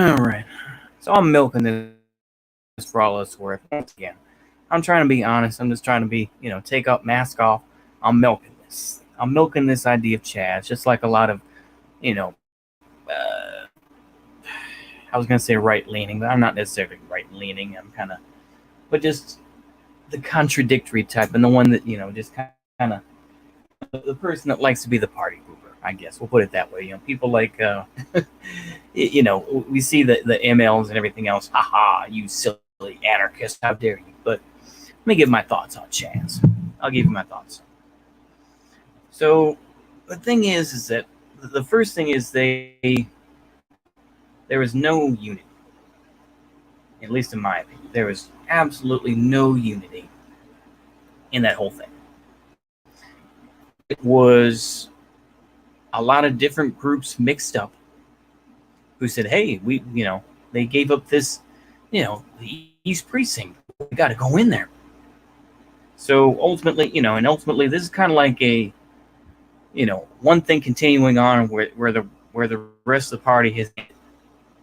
All right. So I'm milking this for all it's worth. Once again, I'm trying to be honest. I'm just trying to be, take up, mask off. I'm milking this. I'm milking this idea of CHAZ, just like a lot of, you know, I was gonna say right leaning, but I'm not necessarily right leaning. I'm kind of, but just the contradictory type, and the one that just kind of the person that likes to be the party pooper. I guess we'll put it that way. People like, we see the MLs and everything else. Haha, you silly anarchist! How dare you? But let me give my thoughts on CHAZ. I'll give you my thoughts. So the thing is that the first thing is there is no unity. At least in my opinion, there is absolutely no unity in that whole thing. It was a lot of different groups mixed up who said, "Hey, they gave up this, the East Precinct. We got to go in there." So ultimately, this is kind of like a, one thing continuing on where the rest of the party has,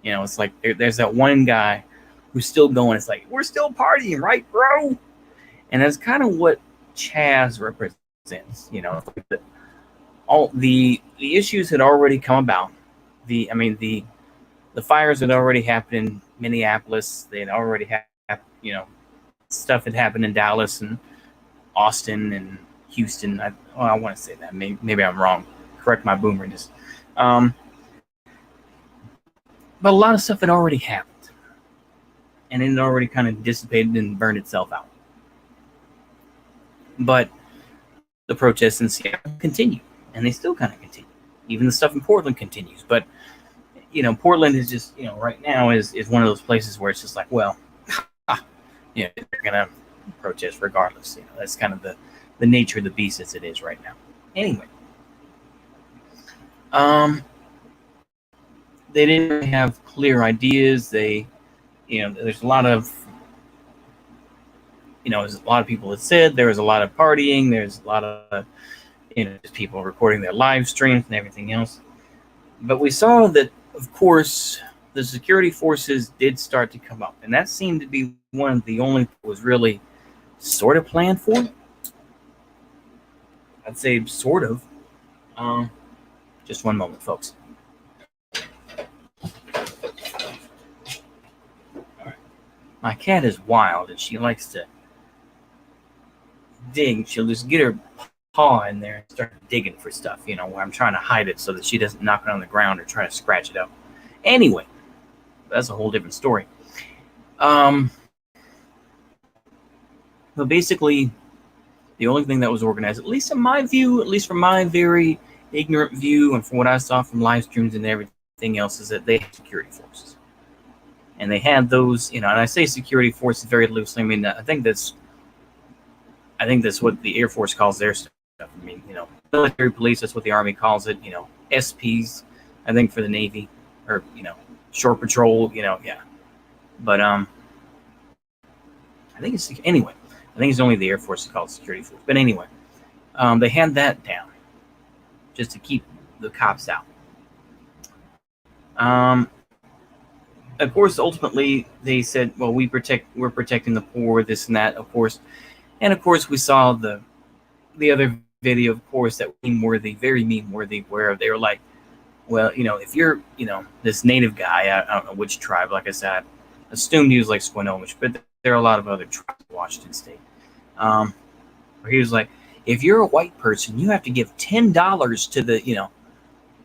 it's like there's that one guy who's still going. It's like, we're still partying, right, bro? And that's kind of what CHAZ represents. All the issues had already come about. The fires had already happened in Minneapolis. They had already had, stuff had happened in Dallas and Austin and Houston. I want to say that. Maybe I'm wrong. Correct my boomerness. But a lot of stuff had already happened. And it had already kind of dissipated and burned itself out. But the protests in Seattle continue. And they still kind of continue. Even the stuff in Portland continues. But, Portland is just, right now is one of those places where it's just like, well, they're going to protest regardless. That's kind of the nature of the beast as it is right now. Anyway. They didn't really have clear ideas. There's a lot of, there's a lot of people that said there was a lot of partying. There's a lot of, just people recording their live streams and everything else. But we saw that, of course, the security forces did start to come up. And that seemed to be one of the only that was really sort of planned for. I'd say sort of. Just one moment, folks. My cat is wild and she likes to dig. She'll just get her paw in there and start digging for stuff, where I'm trying to hide it so that she doesn't knock it on the ground or try to scratch it up. Anyway, that's a whole different story. But basically, the only thing that was organized, at least in my view, at least from my very ignorant view and from what I saw from live streams and everything else, is that they had security forces. And they had those, and I say security forces very loosely. I mean, I think that's what the Air Force calls their stuff. I mean, military police, that's what the Army calls it. SPs, I think, for the Navy, or shore patrol. Yeah. But I think it's anyway. I think it's only the Air Force that calls security force. But anyway, they had that down just to keep the cops out. Of course, ultimately, they said, well, we're protecting the poor, this and that, of course. And, of course, we saw the other video, of course, that was very meme-worthy, where they were like, well, if you're, this native guy, I don't know which tribe, like I said, I assumed he was like Swinomish, but there are a lot of other tribes in Washington State. Where he was like, if you're a white person, you have to give $10 to the,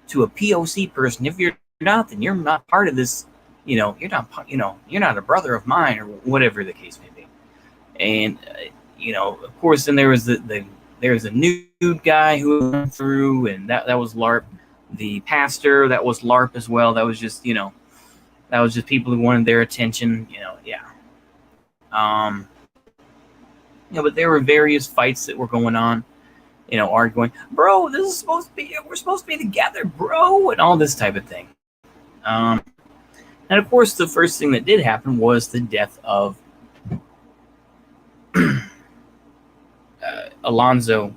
to a POC person. If you're not, then you're not part of this. You're not a brother of mine, or whatever the case may be. And of course, then there was a nude guy who went through, and that was LARP. The pastor, that was LARP as well. That was just people who wanted their attention. Yeah. But there were various fights that were going on. Arguing, bro, this is supposed to be. We're supposed to be together, bro, and all this type of thing. And of course, the first thing that did happen was the death of Lorenzo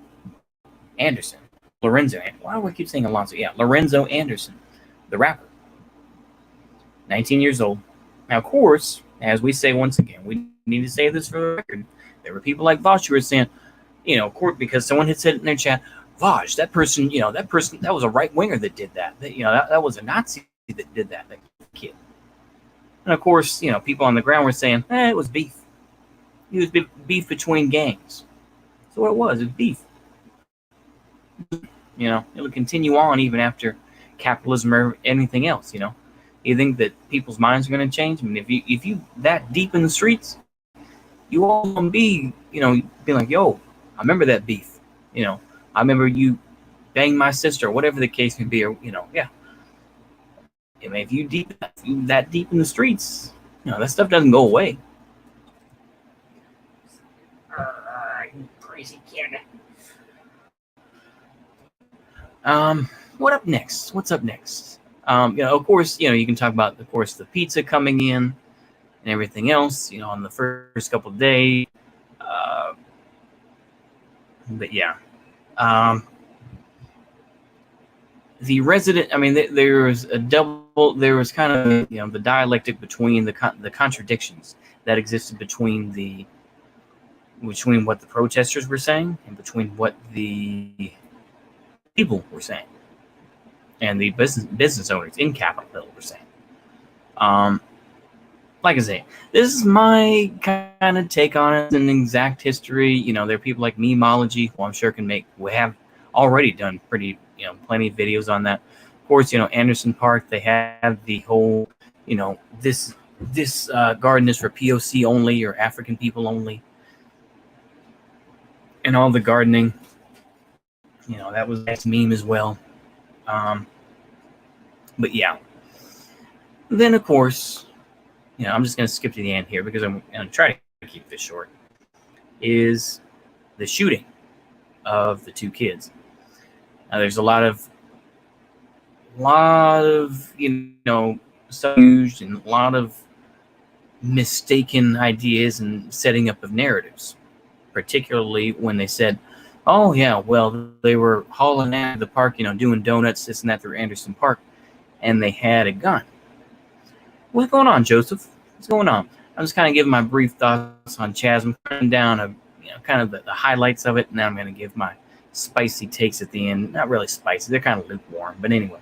Anderson. Why do I keep saying Alonzo? Yeah, Lorenzo Anderson, the rapper. 19 years old. Now, of course, as we say once again, we need to say this for the record. There were people like Vosh who were saying, of course, because someone had said in their chat, Vosh, that person, that was a right winger that did that. That was a Nazi that did that kid. And of course, people on the ground were saying, it was beef. It was beef between gangs. So what it was beef. It would continue on even after capitalism or anything else. You think that people's minds are going to change? I mean, if you that deep in the streets, you all gonna be, be like, yo, I remember that beef. I remember you banged my sister, or whatever the case may be, or yeah. I mean, if you that deep in the streets, that stuff doesn't go away. You crazy kid. What up next? What's up next? Of course, you can talk about, of course, the pizza coming in and everything else, on the first couple of days. But yeah, the resident. I mean, there was a double. There was kind of the dialectic between the contradictions that existed between what the protesters were saying and between what the people were saying and the business owners in Capitol Hill were saying. Like I say, this is my kind of take on it. An exact history. There are people like Memeology, who I'm sure we have already done plenty of videos on that. Of course, Anderson Park, they have the whole, this garden is for POC only or African people only. And all the gardening, that was a meme as well. But yeah. Then, of course, I'm just going to skip to the end here because I'm going to try to keep this short, is the shooting of the two kids. Now, there's a lot of stuff used and a lot of mistaken ideas and setting up of narratives, particularly when they said, oh, yeah, well, they were hauling out of the park, doing donuts, this and that through Anderson Park, and they had a gun. What's going on, Joseph? What's going on? I'm just kind of giving my brief thoughts on CHAZ. I'm putting down kind of the highlights of it, and then I'm going to give my spicy takes at the end. Not really spicy. They're kind of lukewarm. But anyway,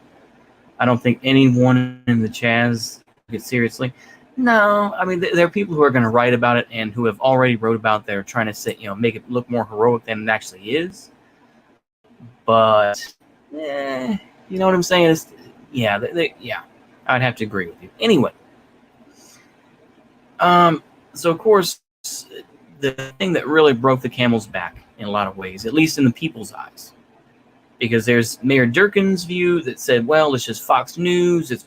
I don't think anyone in the CHAZ took it seriously. No, I mean, there are people who are going to write about it and who have already wrote about it. They're trying to say, make it look more heroic than it actually is. But, you know what I'm saying? Yeah, I'd have to agree with you. Anyway. So of course, the thing that really broke the camel's back in a lot of ways, at least in the people's eyes, because there's Mayor Durkin's view that said, well, it's just Fox News. It's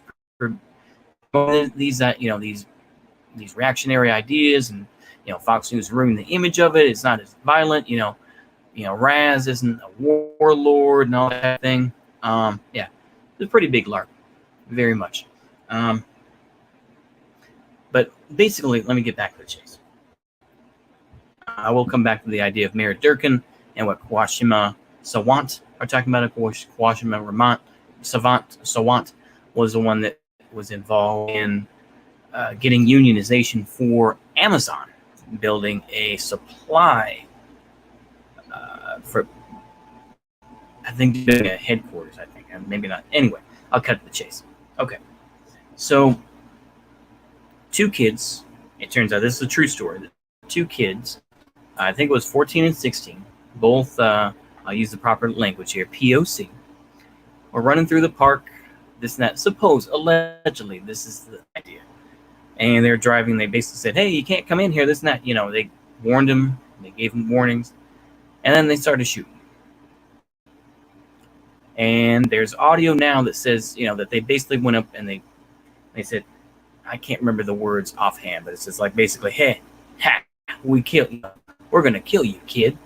these reactionary ideas, and Fox News ruined the image of it. It's not as violent. CHAZ isn't a warlord and all that thing. Yeah, it's a pretty big lark, very much. But basically, let me get back to the chase. I will come back to the idea of Mayor Durkin and what Kawashima Sawant are talking about. Of course, Kawashima Sawant was the one that was involved in getting unionization for Amazon, building a supply for, I think, doing a headquarters, maybe not. Anyway, I'll cut to the chase. Okay, so two kids, it turns out this is a true story. Two kids, I think it was 14 and 16, both, I'll use the proper language here, POC, were running through the park, this and that. Allegedly, this is the idea. And they're driving, they basically said, hey, you can't come in here, this and that. They warned him, they gave him warnings, and then they started shooting. And there's audio now that says, that they basically went up and they said, I can't remember the words offhand, but it's just like basically, hey, we kill you. We're going to kill you, kid.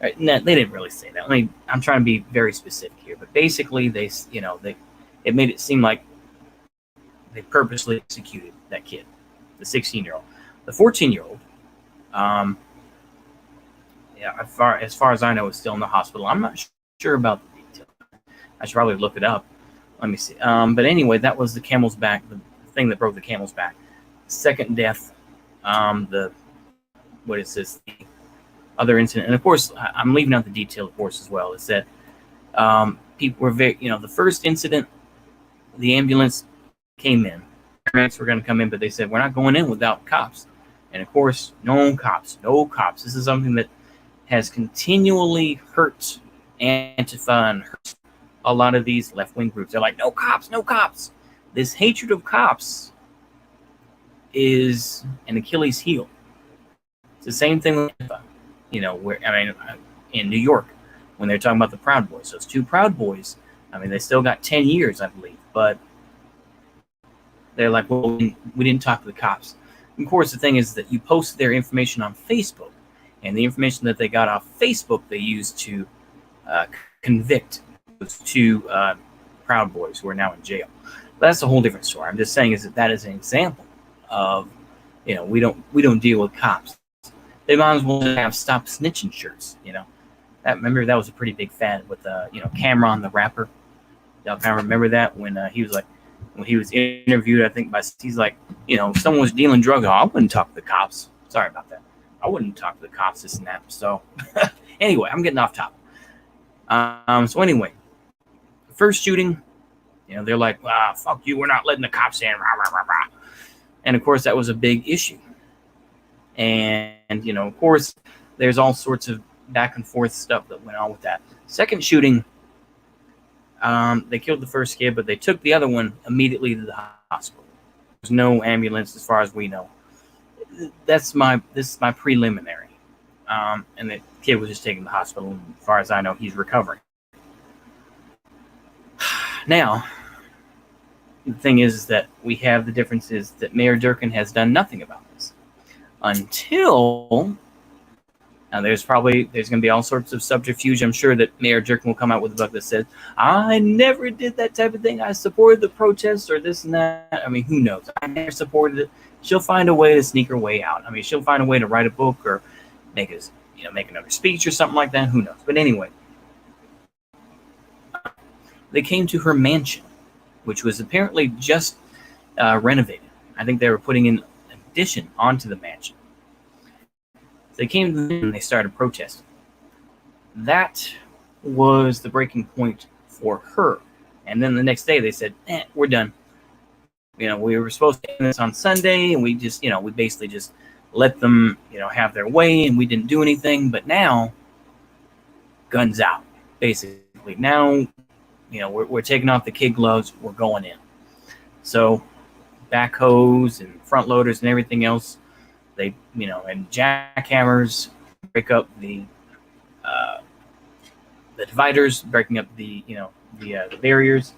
Right? No, they didn't really say that. I'm trying to be very specific here, but basically it made it seem like they purposely executed that kid, the 16-year-old. The 14-year-old, as far as I know, is still in the hospital. I'm not sure about the details. I should probably look it up. Let me see. But anyway, that was the camel's back. The thing that broke the camel's back. Second death, the what is this? The other incident, and of course, I'm leaving out the detail, of course, as well. Is that people were very, the first incident, the ambulance came in. Paramedics were going to come in, but they said we're not going in without cops. And of course, no cops. This is something that has continually hurt Antifa and hurt a lot of these left-wing groups. They're like, no cops, no cops. This hatred of cops is an Achilles heel. It's the same thing with Antifa. In New York, when they're talking about the Proud Boys, those two Proud Boys, they still got 10 years, I believe, but they're like, well, we didn't talk to the cops. And of course, the thing is that you post their information on Facebook, and the information that they got off Facebook, they used to convict those two Proud Boys who are now in jail. But that's a whole different story. I'm just saying that is an example of, we don't deal with cops. They might as well have stop snitching shirts. Remember that was a pretty big fad with Cameron the rapper. Y'all kind of remember that when he was interviewed, I think he's like, if someone was dealing drugs, I wouldn't talk to the cops. Sorry about that. I wouldn't talk to the cops, this and that. So anyway, I'm getting off topic. So anyway, first shooting, they're like, fuck you, we're not letting the cops in. Rah, rah, rah, rah. And of course, that was a big issue. And of course, there's all sorts of back and forth stuff that went on with that. Second shooting, they killed the first kid, but they took the other one immediately to the hospital. There's no ambulance as far as we know. This is my preliminary. And the kid was just taken to the hospital. And as far as I know, he's recovering. Now, the thing is that we have the differences that Mayor Durkin has done nothing about this. Until now, there's going to be all sorts of subterfuge. I'm sure that Mayor Durkin will come out with a book that says, I never did that type of thing. I supported the protests or this and that. Who knows? I never supported it. She'll find a way to sneak her way out. She'll find a way to write a book or make another speech or something like that. Who knows? But anyway, they came to her mansion, which was apparently just renovated. I think they were putting in an addition onto the mansion. They came and they started protesting. That was the breaking point for her. And then the next day they said, we're done. We were supposed to end this on Sunday, and we just, we basically just let them, have their way, and we didn't do anything. But now, guns out, basically. Now, we're taking off the kid gloves. We're going in. So, backhoes and front loaders and everything else, they, and jackhammers break up the dividers, breaking up the barriers,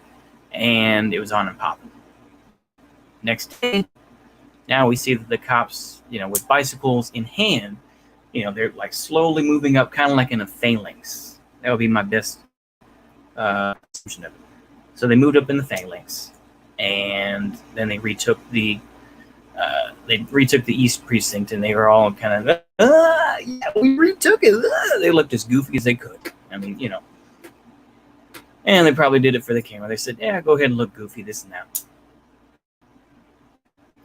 and it was on and popping. Next day, now we see that the cops, with bicycles in hand, they're like slowly moving up, kind of like in a phalanx. That would be my best description of it. So they moved up in the phalanx, and then they retook the East Precinct, and they were all kind of, yeah, we retook it. They looked as goofy as they could. And they probably did it for the camera. They said, yeah, go ahead and look goofy, this and that.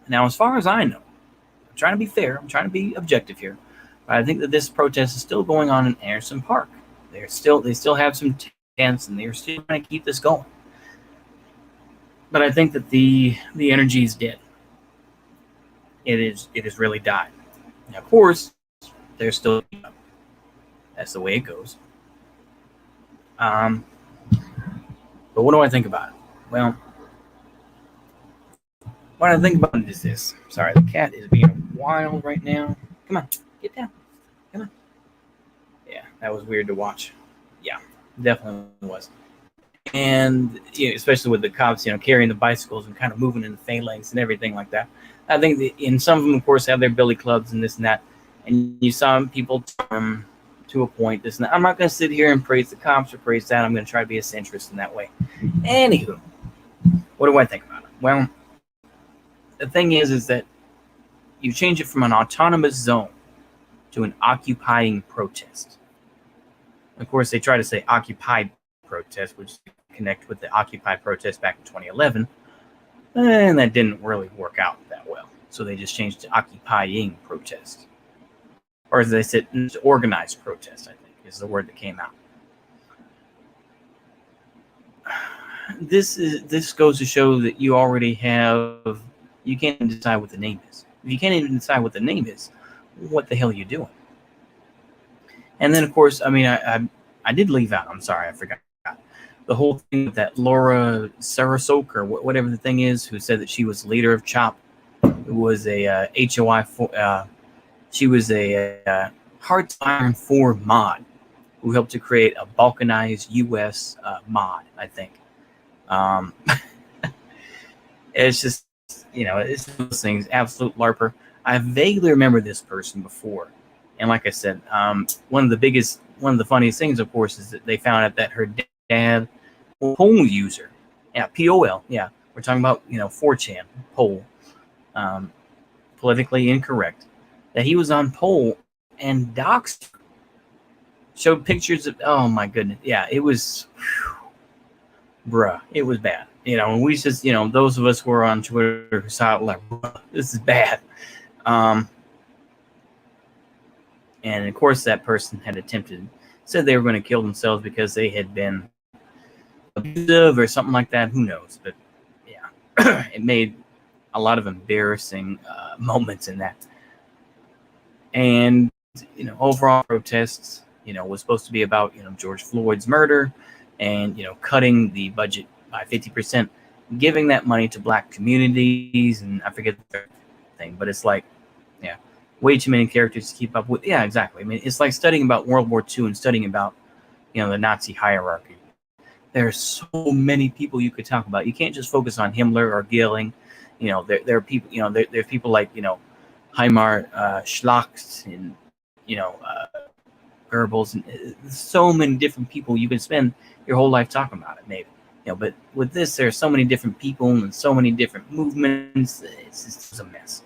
Now, as far as I know, I'm trying to be fair, I'm trying to be objective here, but I think that this protest is still going on in Anderson Park. They still have some tents, and they're still trying to keep this going. But I think that the energy is dead. It has really died. Now, of course, they're still up. That's the way it goes. But what do I think about it? Well, what I think about it is this. Sorry, the cat is being wild right now. Come on, get down. Come on. Yeah, that was weird to watch. Yeah, definitely was. And especially with the cops, carrying the bicycles and kind of moving in the phalanx and everything like that. I think that in some of them, of course, have their billy clubs and this and that. And you saw people to a point, this and that. I'm not going to sit here and praise the cops or praise that. I'm going to try to be a centrist in that way. Anywho, what do I think about it? Well, the thing is that you change it from an autonomous zone to an occupying protest. Of course, they try to say occupied protest, which connect with the Occupy protest back in 2011. And that didn't really work out that well. So they just changed to occupying protest. Or as they said, organized protest, I think, is the word that came out. This goes to show that you already have, you can't even decide what the name is. If you can't even decide what the name is, what the hell are you doing? And then, of course, I mean, I did leave out, I'm sorry, I forgot. The whole thing with that Laura Sarasok, or whatever the thing is, who said that she was leader of CHOP, who was a HOI, she was a Hearts Iron 4 mod who helped to create a balkanized U.S. Mod, I think. It's just, it's those things, absolute LARPer. I vaguely remember this person before. And like I said, one of the funniest things, of course, is that they found out that her dad was a poll user. Yeah, POL. Yeah, we're talking about, 4chan, poll. Politically incorrect. That he was on poll and doxed her. Showed pictures of, oh my goodness. Yeah, it was, bruh, it was bad. And we just, those of us who are on Twitter who saw it like, this is bad. And of course, that person had said they were going to kill themselves because they had been abusive or something like that. Who knows? But yeah, it made a lot of embarrassing moments in that. And, overall protests, was supposed to be about, George Floyd's murder and, cutting the budget by 50%, giving that money to black communities. And I forget the third thing, but it's like, yeah, way too many characters to keep up with. Yeah, exactly. I mean, it's like studying about World War II and studying about, the Nazi hierarchy. There's so many people you could talk about. You can't just focus on Himmler or Göring. There are people, there's people like, Heimar Schlacht and, Goebbels, and so many different people you can spend your whole life talking about it, maybe. But with this, there are so many different people and so many different movements. It's just a mess.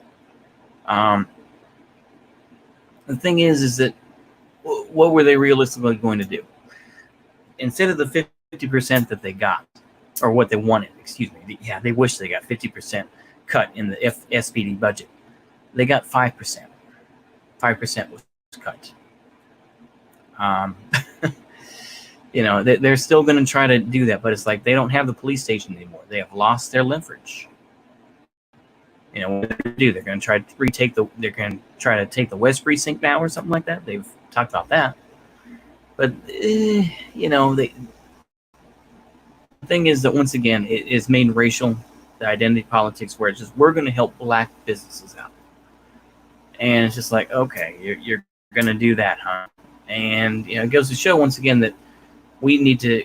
The thing is that what were they realistically going to do? Instead of the 50% that they got, or what they wanted, excuse me, they wish they got 50% cut in the SPD budget. They got 5%. 5% was cut. They're still going to try to do that, but it's like they don't have the police station anymore. They have lost their leverage. What they're going to do? They're going to try to They're going to try to take the West Precinct now, or something like that. They've talked about that, but the thing is that once again, it is made racial, the identity politics, where it's just we're going to help black businesses out, and it's just like, okay, you're going to do that, huh? And it goes to show once again that we need to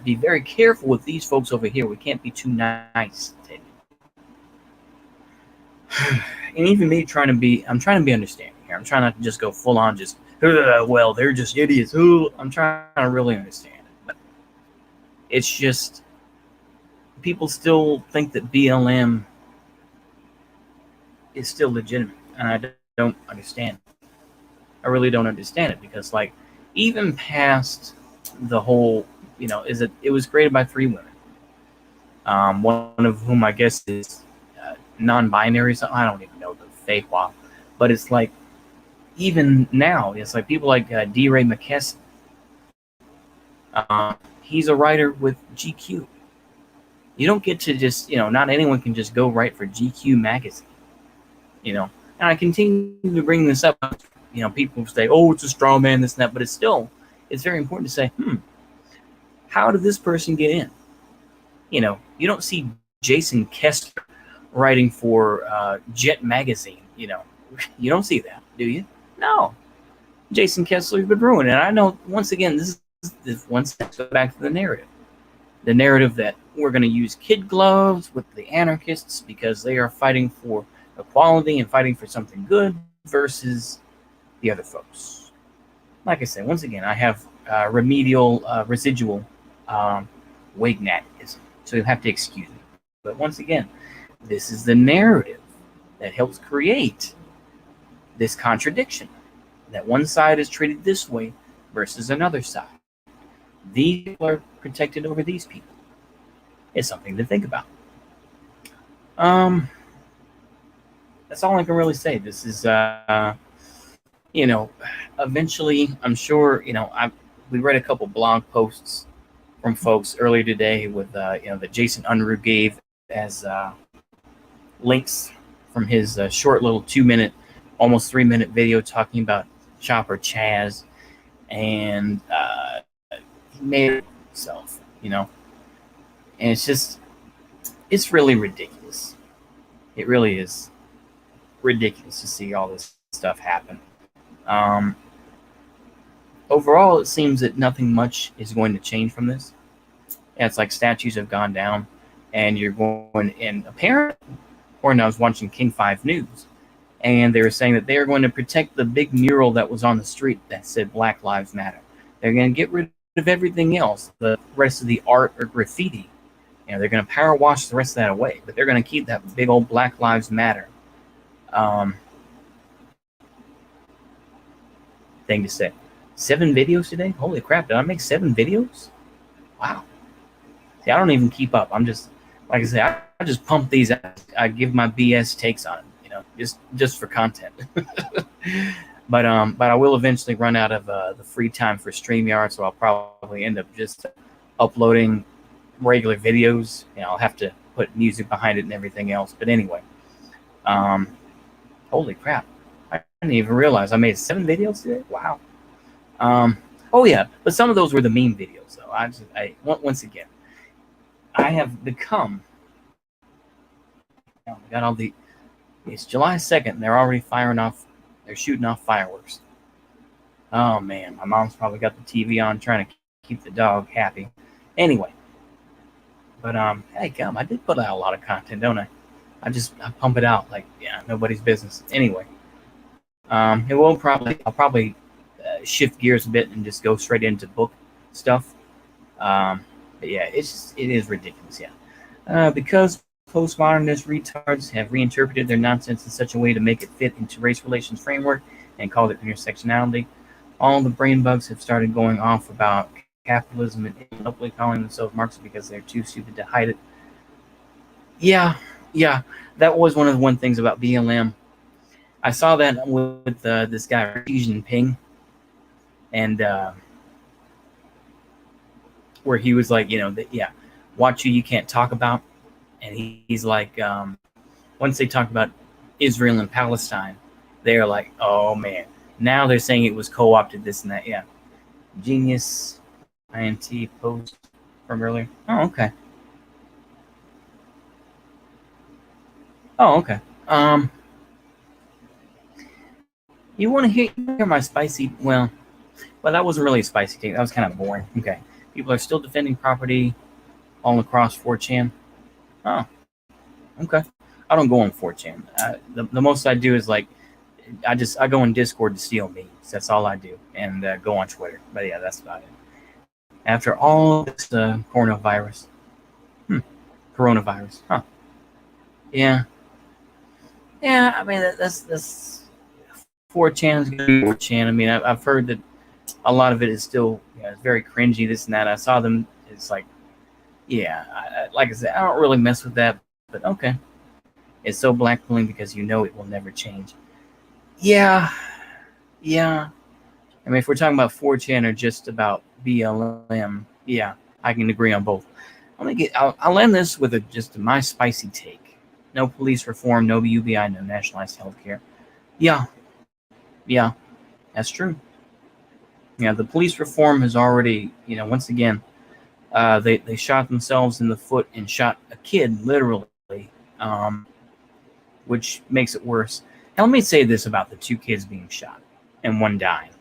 be very careful with these folks over here. We can't be too nice to them. And even me I'm trying to be understanding here. I'm trying not to just go full on just, well, they're just idiots. I'm trying to really understand it. But it's just, people still think that BLM is still legitimate. And I don't understand it. I really don't understand it, because like, even past the whole, it was created by 3 women. One of whom I guess is non-binary. So I don't even know the fake law, but it's like, even now, it's like people like D. Ray McKesson. He's a writer with GQ. You don't get to just, not anyone can just go write for GQ magazine. And I continue to bring this up. People say, oh, it's a straw man, this and that, but it's very important to say, how did this person get in? You don't see Jason Kessler writing for Jet Magazine. You don't see that, do you? No. Jason Kessler's been ruined. And I know, once again, this is one step back to the narrative. The narrative that we're going to use kid gloves with the anarchists because they are fighting for equality and fighting for something good versus the other folks. Like I said, once again, I have residual Wignatism, so you'll have to excuse me. But once again, this is the narrative that helps create this contradiction, that one side is treated this way versus another side. These people are protected over these people. it's something to think about. Um, that's all I can really say. This is, you know, eventually, I'm sure, we read a couple blog posts from folks earlier today with, that Jason Unruh gave as links from his short little 2 minute, almost 3 minute video talking about Chopper CHAZ, and he made it himself, and it's really ridiculous. It really is ridiculous to see all this stuff happen. Um, Overall, it seems that nothing much is going to change from this. Yeah, it's like statues have gone down, and you're going in. Apparently, or I was watching King 5 News, and they were saying that they are going to protect the big mural that was on the street that said Black Lives Matter. They're going to get rid of everything else, the rest of the art or graffiti. They're going to power wash the rest of that away, but they're going to keep that big old Black Lives Matter thing to say. 7 videos today? Holy crap, did I make 7 videos? Wow. See, I don't even keep up. I'm just, like I say, I just pump these out. I give my BS takes on it, just for content. But I will eventually run out of the free time for StreamYard, so I'll probably end up just uploading regular videos. I'll have to put music behind it and everything else. But anyway, holy crap. I didn't even realize I made 7 videos today. Wow. Oh yeah, but some of those were the meme videos, though. Once again, I have become. Got all the. It's July 2nd, and they're already they're shooting off fireworks. Oh man, my mom's probably got the TV on, trying to keep the dog happy. Anyway, but hey, I did put out a lot of content, don't I? I pump it out like nobody's business. Anyway, I'll probably shift gears a bit and just go straight into book stuff. But yeah, it is ridiculous. Yeah, because postmodernist retards have reinterpreted their nonsense in such a way to make it fit into race relations framework and called it intersectionality. All the brain bugs have started going off about capitalism and hopefully calling themselves Marxists because they're too stupid to hide it. Yeah, that was one of the things about BLM. I saw that with this guy Xi Jinping, and where he was like, watch who you can't talk about. And he's like, once they talk about Israel and Palestine, they're like, oh man, now they're saying it was co-opted, this and that. Yeah. Genius INT post from earlier. Oh, okay. You want to hear my spicy? Well, that wasn't really a spicy take. That was kind of boring. Okay. People are still defending property all across 4chan. Oh, okay. I don't go on 4chan. The most I do is like, I go in Discord to steal memes. That's all I do, and go on Twitter. But yeah, that's about it. After all this coronavirus, huh? Yeah. I mean that's 4chan is gonna be 4chan. I mean, I've heard that a lot of it is still it's very cringy, this and that. I saw them. It's like, like I said, I don't really mess with that, but okay. It's so blackpilling because it will never change. Yeah. I mean, if we're talking about 4chan or just about BLM, I can agree on both. I'll end this with just my spicy take. No police reform, no UBI, no nationalized healthcare. Yeah, that's true. Yeah, the police reform has already, once again, they shot themselves in the foot and shot a kid, literally, which makes it worse. Now, let me say this about the 2 kids being shot and 1 dying.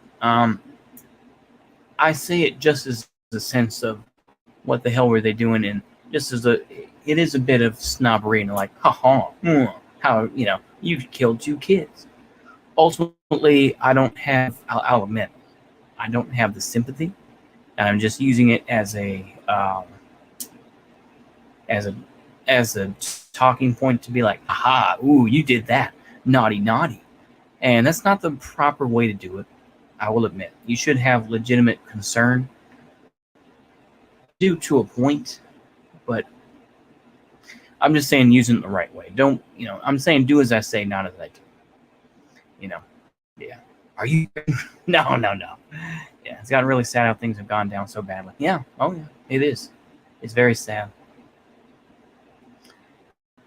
I say it just as a sense of what the hell were they doing, and just as it is a bit of snobbery and like, how, you killed 2 kids. Ultimately, I'll admit, I don't have the sympathy, and I'm just using it as a talking point to be like, aha, ooh, you did that, naughty, and that's not the proper way to do it. I will admit, you should have legitimate concern, due to a point, but I'm just saying using it the right way. Don't, I'm saying do as I say, not as I do. Yeah. Are you? No. Yeah, it's gotten really sad how things have gone down so badly. Yeah. Oh yeah, it is. It's very sad.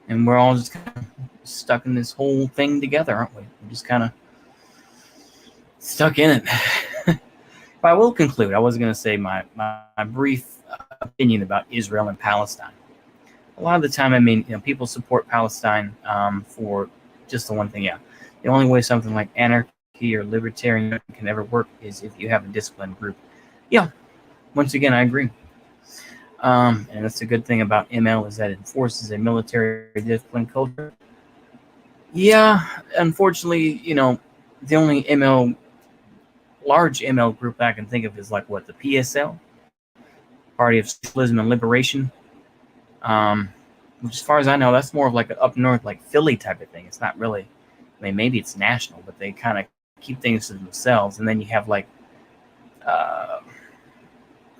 And we're all just kind of stuck in this whole thing together, aren't we? We're just kind of stuck in it. But I will conclude. I was going to say my brief opinion about Israel and Palestine. A lot of the time, people support Palestine for just the one thing. Yeah, the only way something like anarchy or libertarian can ever work is if you have a disciplined group. Yeah, once again, I agree. And that's a good thing about ML is that it enforces a military discipline culture. Yeah, unfortunately, the only large ML group I can think of is like what, the PSL, Party of Socialism and Liberation. Which, as far as I know, that's more of like an up north, like Philly type of thing. It's not really, maybe it's national, but they kind of keep things to themselves. And then you have like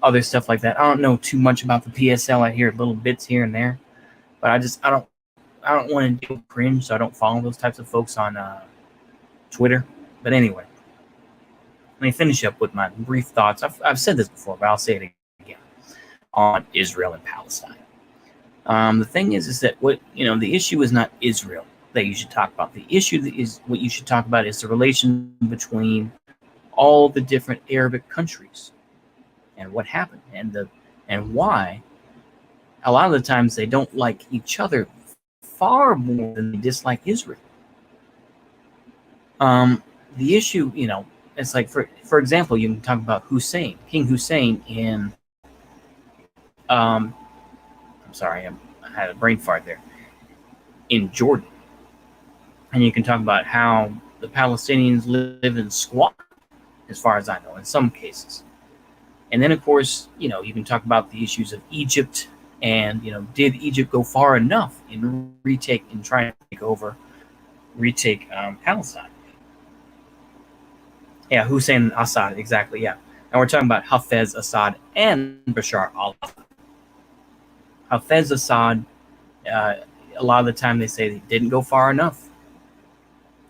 other stuff like that. I don't know too much about the PSL. I hear little bits here and there, but I don't want to deal with cringe, so I don't follow those types of folks on Twitter. But anyway, let me finish up with my brief thoughts. I've said this before, but I'll say it again on Israel and Palestine. The thing is that the issue is not Israel that you should talk about. The issue is what you should talk about is the relation between all the different Arabic countries and what happened and why. A lot of the times they don't like each other far more than they dislike Israel. The issue, it's like for example, you can talk about King Hussein in I'm sorry, I had a brain fart there. In Jordan. And you can talk about how the Palestinians live in squalor, as far as I know, in some cases. And then, of course, you can talk about the issues of Egypt and, did Egypt go far enough in trying to retake Palestine? Yeah, Hussein Assad, exactly, yeah. And we're talking about Hafez Assad and Bashar al-Assad. Hafez Assad, a lot of the time they say they didn't go far enough.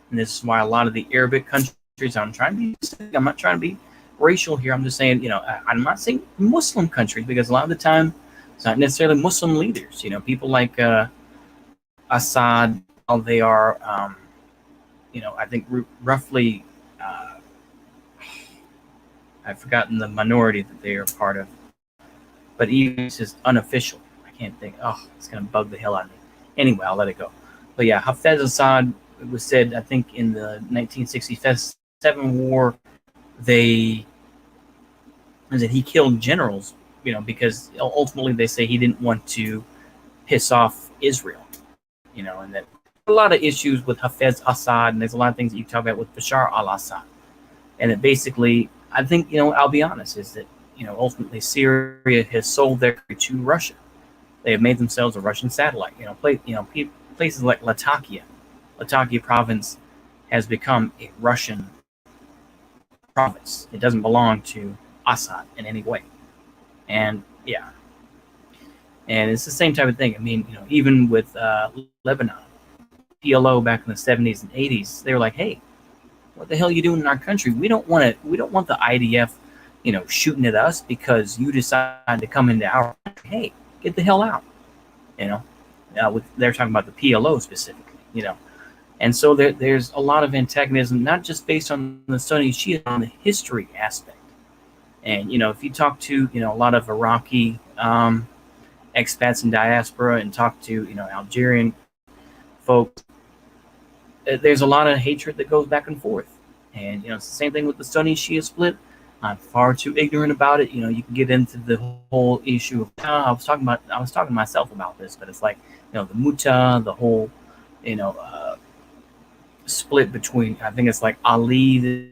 And this is why a lot of the Arabic countries, I'm not trying to be racial here. I'm just saying, I'm not saying Muslim countries, because a lot of the time it's not necessarily Muslim leaders. People like Assad, they are, I think roughly, I've forgotten the minority that they are part of. But even it's just unofficial. I can't think. Oh, it's going to bug the hell out of me. Anyway, I'll let it go. But yeah, Hafez Assad, it was said, I think in the 1967 war, that he killed generals, because ultimately they say he didn't want to piss off Israel, and that a lot of issues with Hafez Assad, and there's a lot of things that you talk about with Bashar al-Assad. And that basically, I think, I'll be honest, is that, ultimately Syria has sold their country to Russia. They have made themselves a Russian satellite. Places like Latakia province has become a Russian province. It doesn't belong to Assad in any way. And yeah, and it's the same type of thing. Even with Lebanon, PLO back in the 70s and 80s, they were like, hey, what the hell are you doing in our country? We don't want the IDF, shooting at us because you decide to come into our country. Hey, get the hell out. They're talking about the PLO specifically, And so there's a lot of antagonism, not just based on the Sunni Shia, on the history aspect. And, if you talk to, a lot of Iraqi expats in diaspora and talk to, Algerian folks, there's a lot of hatred that goes back and forth. And, it's the same thing with the Sunni Shia split. I'm far too ignorant about it. You can get into the whole issue of, I was talking to myself about this, but it's like, the Muta, the whole, split between, I think it's like Ali,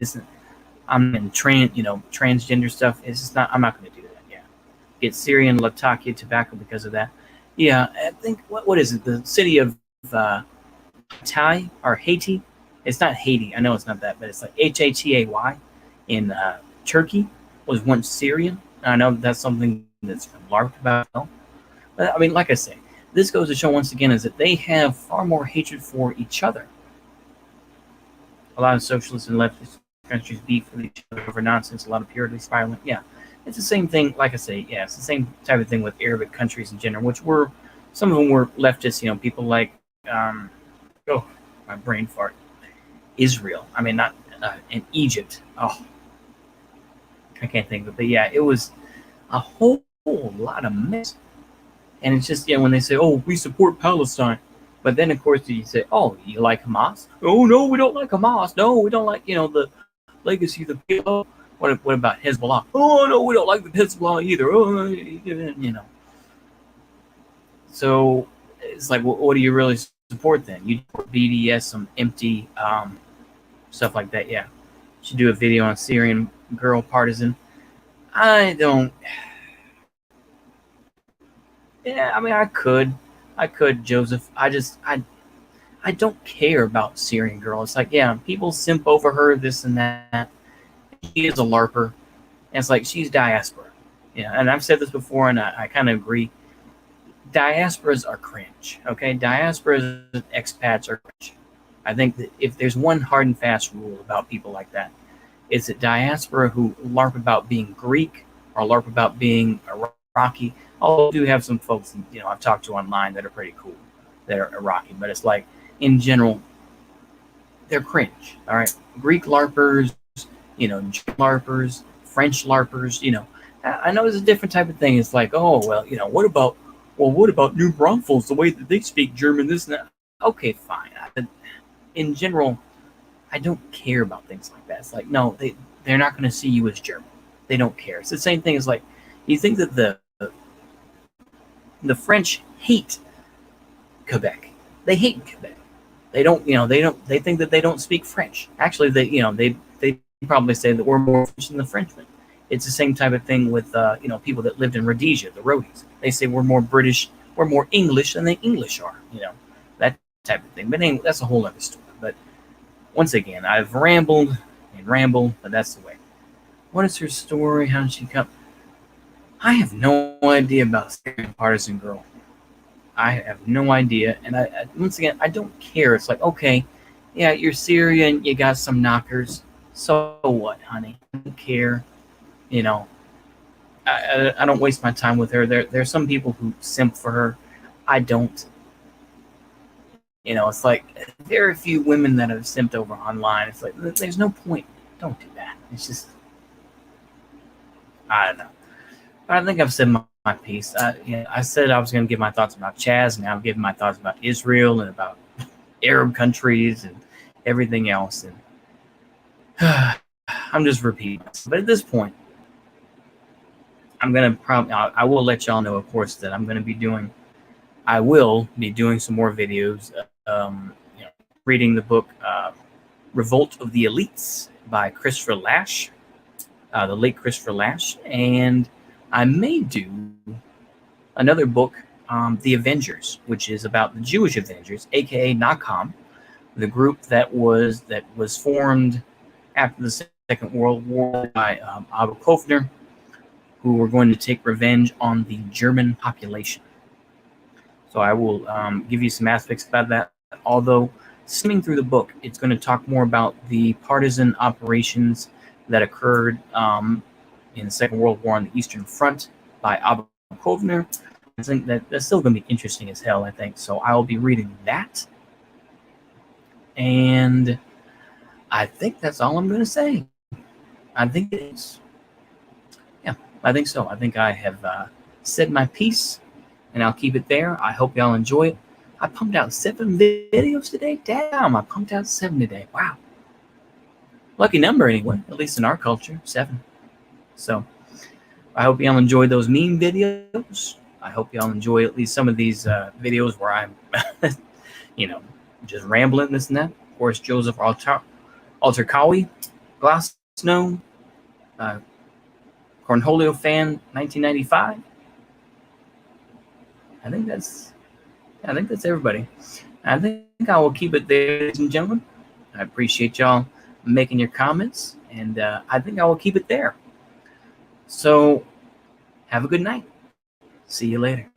I'm in transgender stuff. It's just not, I'm not going to do that. Yeah. Get Syrian Latakia tobacco because of that. Yeah. I think, what is it? The city of Hatay or Haiti. It's not Haiti. I know it's not that, but it's like Hatay in Turkey was once Syrian. I know that's something that's been larped about. But like I say, this goes to show once again is that they have far more hatred for each other. A lot of socialist and leftist countries beef with each other over nonsense. A lot of purely violent. Yeah, it's the same thing. Like I say, yeah, it's the same type of thing with Arabic countries in general, which were some of them were leftists. You know, people like oh, my brain fart. Israel. I mean, not in Egypt. Oh, I can't think of it. But yeah, it was a whole lot of mess. And it's just, when they say, oh, we support Palestine. But then, of course, you say, oh, you like Hamas? Oh, no, we don't like Hamas. No, we don't like, the legacy of the PLO. What about Hezbollah? Oh, no, we don't like the Hezbollah either. Oh, So it's like, well, what do you really support then? You support BDS, some empty stuff like that. Yeah. Should do a video on Syrian girl partisan. I don't. Yeah, I mean, I could, Joseph. I don't care about Syrian girl. It's like, yeah, people simp over her, this and that. She is a LARPer. And it's like, she's diaspora. Yeah, and I've said this before, and I kind of agree. Diasporas are cringe, okay? Diasporas, expats are cringe. I think that if there's one hard and fast rule about people like that, it's that diaspora who LARP about being Greek or LARP about being Iraqi. Although I do have some folks, I've talked to online that are pretty cool, that are Iraqi, but it's like, in general, they're cringe, all right? Greek LARPers, German LARPers, French LARPers, I know it's a different type of thing. It's like, oh, well, what about New Braunfels, the way that they speak German, this and that? Okay, fine. In general, I don't care about things like that. It's like, no, they're not going to see you as German. They don't care. It's the same thing as like, you think that the French hate Quebec. They hate Quebec. They don't, they think that they don't speak French. Actually, they probably say that we're more French than the Frenchmen. It's the same type of thing with, people that lived in Rhodesia, the Rhodesies. They say we're more British, we're more English than the English are, that type of thing. But anyway, that's a whole other story. But once again, I've rambled, but that's the way. What is her story? How did she come? I have no idea about Syrian partisan girl. I have no idea. And once again, I don't care. It's like, okay, yeah, you're Syrian, you got some knockers. So what, honey? I don't care. I don't waste my time with her. There's some people who simp for her. I don't. It's like there are a few women that have simped over online. It's like there's no point. Don't do that. It's just, I don't know. I think I've said my piece. I said I was going to give my thoughts about CHAZ. Now I'm giving my thoughts about Israel and about Arab countries and everything else. And I'm just repeating. But at this point, I'm going to I will let y'all know, of course, that I will be doing some more videos, reading the book Revolt of the Elites by Christopher Lasch, the late Christopher Lasch, and I may do another book, The Avengers, which is about the Jewish Avengers, aka Nakam, the group that was formed after the Second World War by Abu Kofner, who were going to take revenge on the German population. So I will give you some aspects about that. Although skimming through the book, it's going to talk more about the partisan operations that occurred in the Second World War on the Eastern Front by Abu Kofner. I think that's still going to be interesting as hell, I think. So I will be reading that. And I think that's all I'm going to say. I think it is. Yeah, I think so. I think I have said my piece, and I'll keep it there. I hope y'all enjoy it. I pumped out 7 videos today. Damn, I pumped out 7 today. Wow. Lucky number anyway, at least in our culture, 7. So I hope y'all enjoyed those meme videos. I hope y'all enjoy at least some of these videos where I'm, just rambling this and that. Of course, Joseph Alterkawi, Glass Snow, Cornholio Fan, 1995. I think that's everybody. I think I will keep it there, ladies and gentlemen. I appreciate y'all making your comments, and I think I will keep it there. So, have a good night. See you later.